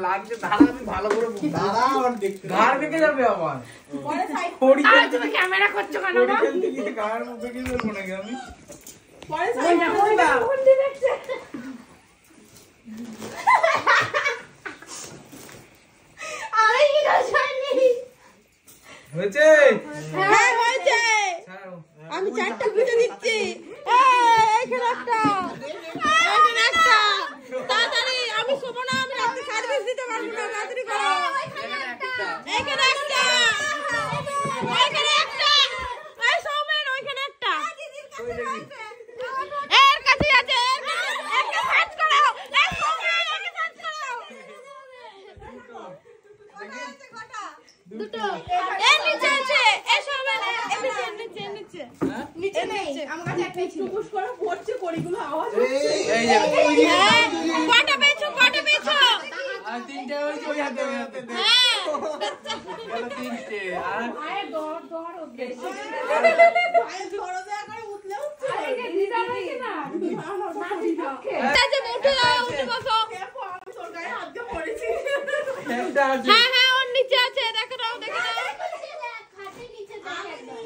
লাগছে দাঁড়া, আমি ভালো করে দাঁড়া, আমার দেখতে ঘাড় বেঁকে যাবে আমার। পরে সাইড তুমি ক্যামেরা করছো কেন? ঘাড় বেঁকে যাবে নাকি আমি? পরে সাইড না কোন দেখছে আরে কি করছনি হয়েছে? হ্যাঁ হয়েছে, আমি চারটা ভিডিও দিচ্ছি। এইখানে একটা, এইখানে একটা, তাড়াতাড়ি আমি শোবো না, আমি রাতে সার্ভিস দিতে পারবো না, তাড়াতাড়ি করো। এইখানে একটা, এইখানে একটা, এই সৌমেন ওইখানে একটা, এর কাছে আছে, একটা সার্চ করো, এই সৌমেন একটা সার্চ করো। দুটো এই নিচে আছে, এই সৌমেন নিচে নিচে নিচে নেই, আমার কাছে একটা ছিল। পুশ করো, পড়ছে কড়িগুলো আওয়াজ হচ্ছে। এই যে কটা পেছো, কটা পেছো? আর তিনটে হইছে ওই হাতে ওই হাতে। হ্যাঁ গেল তিনটে। আর আরে দৌড় ওকে ভাই ধরো দে করে উঠলে উঠছে। আরে দিদা হইছে না ওকে তাতে মুঠে উঠে বসো। আমি তোর গায়ে হাত দিয়ে পড়েছি। হ্যাঁ হ্যাঁ ওর নিচে আছে, দেখো দাও দেখো দাও খাটে নিচে দেখো একদম।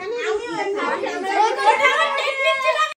আমি